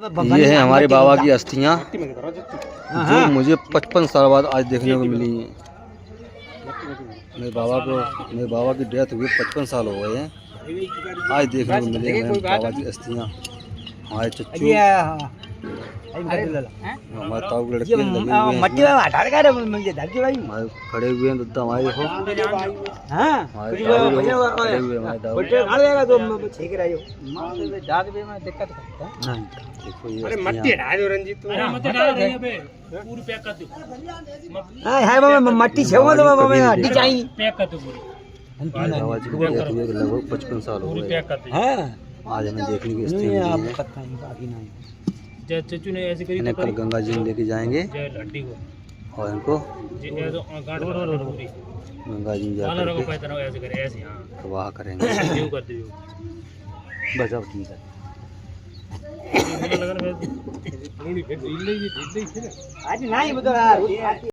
ये है हमारे बाबा की अस्थियां जो मुझे 55 साल बाद आज देखने को मिली हैं। मेरे बाबा की डेथ हुई 55 साल हो गए हैं, आज देखने को मिले हैं बाबा की अस्थियां। हमारे चच्चू हमारे ताऊ के लड़के लगे हुए हैं, हमारे खड़े हुए हैं दादा हमारे देखो, खड़े हुए हमारे दाऊ। देखो ये मट्टी छेव तो हड्डी चाहिए बाबा जी की डेथ हुई लगभग 55 साल हो गए। आज हमें देखने की स्थिति है। इन्हें कल गंगा जी में लेके जाएंगे और इनको गंगा जी में जाकर प्रवाह करेंगे। बस अब ठीक है।